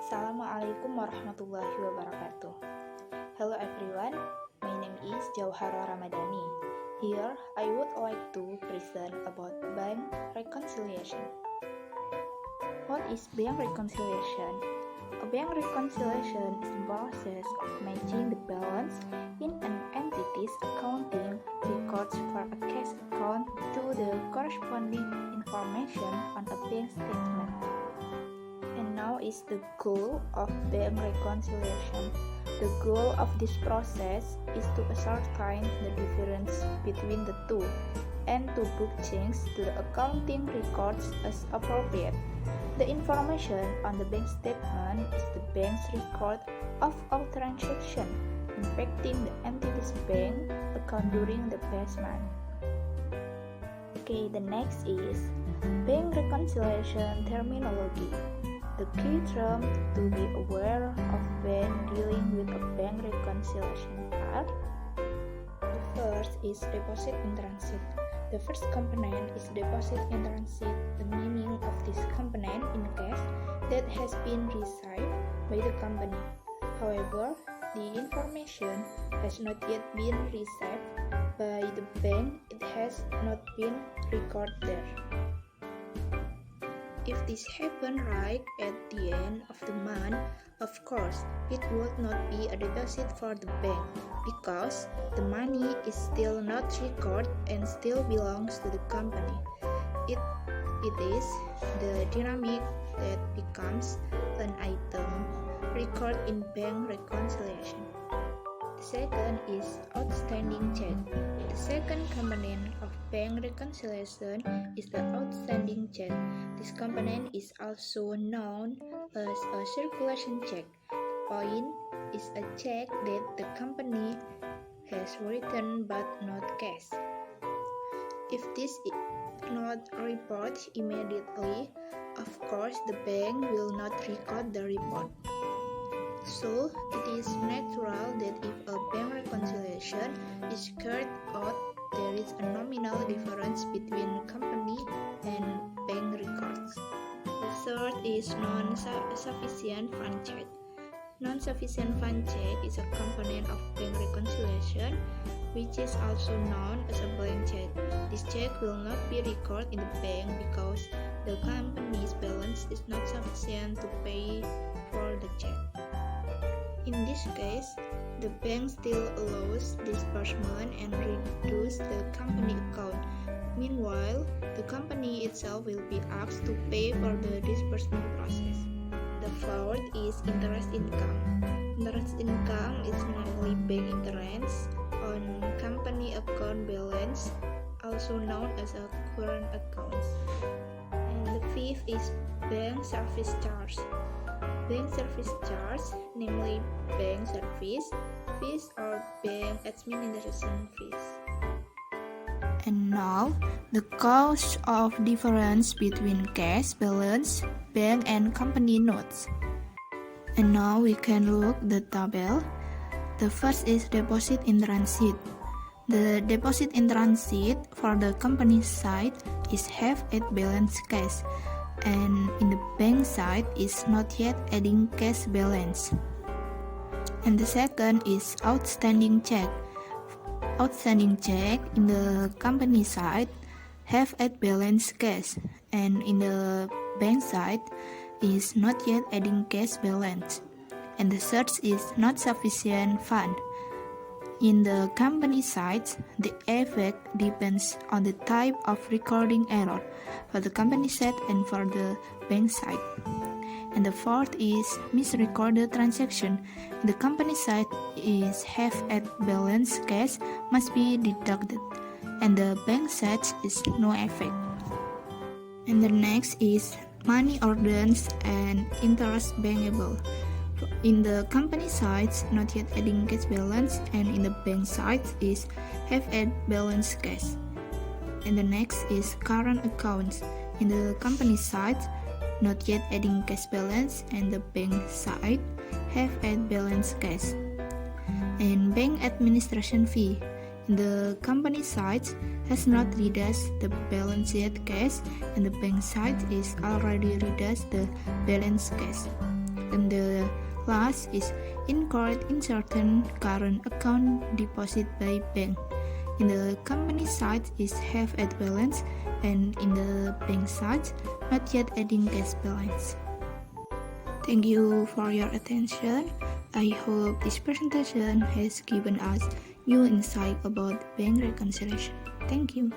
Assalamualaikum warahmatullahi wabarakatuh. Hello everyone, my name is Jauhara Ramadhani. Here I would like to present about bank reconciliation. What is bank reconciliation? A bank reconciliation is the process of matching the balance in an entity's accounting records for a cash account to the corresponding information on a bank statement. And now is the goal of bank reconciliation. The goal of this process is to ascertain the difference between the two and to book changes to the accounting records as appropriate. The information on the bank statement is the bank's record of all transactions impacting the entity's bank account during the past month. Okay, the next is bank reconciliation terminology. The key term to be aware of when dealing with a bank reconciliation are: the first is deposit in transit. The first component is deposit in transit, the meaning of this component in cash that has been received by the company. However, the information has not yet been received by the bank, it has not been recorded there. If this happened right at the end of the month, of course, it would not be a deposit for the bank because the money is still not recorded and still belongs to the company. It is the dynamic that becomes an item recorded in bank reconciliation. The second is outstanding check. The second component of bank reconciliation is the outstanding check. This component is also known as a circulation check. Point is a check that the company has written but not cashed. If this is not reported immediately, of course the bank will not record the report. So, it is natural that if a bank reconciliation is carried out, there is a nominal difference between company and bank records. The third is non-sufficient fund check. Non-sufficient fund check is a component of bank reconciliation, which is also known as a blank check. This check will not be recorded in the bank because the company's balance is not sufficient to pay for the check. In this case, the bank still allows disbursement and reduces the company account. Meanwhile, the company itself will be asked to pay for the disbursement process. The fourth is interest income. Interest income is normally bank interest on company account balance, also known as a current accounts. And the fifth is bank service charge. Bank service charge, namely bank service fees or bank administration fees. And now, the cause of difference between cash balance, bank and company notes. And now we can look the table. The first is deposit in transit. The deposit in transit for the company side is half at balance cash, and in the bank side is not yet adding cash balance. And the second is outstanding check. Outstanding check in the company side have at balance cash, and in the bank side is not yet adding cash balance. And the third is not sufficient fund. In the company side, the effect depends on the type of recording error for the company side and for the bank side. And the fourth is misrecorded transaction. The company side is half at balance cash must be deducted, and the bank side is no effect. And the next is money orders and interest bankable. In the company side, not yet adding cash balance, and in the bank side is half at balance cash. And the next is current accounts. In the company side, not yet adding cash balance, and the bank side have at balance cash. And bank administration fee. In the company side has not reduced the balance yet cash, and the bank side is already reduced the balance cash. And the last is incurred in certain current account deposit by bank. In the company side is have at balance, and in the bank side not yet adding cash balance. Thank you for your attention. I hope this presentation has given us new insight about bank reconciliation. Thank you.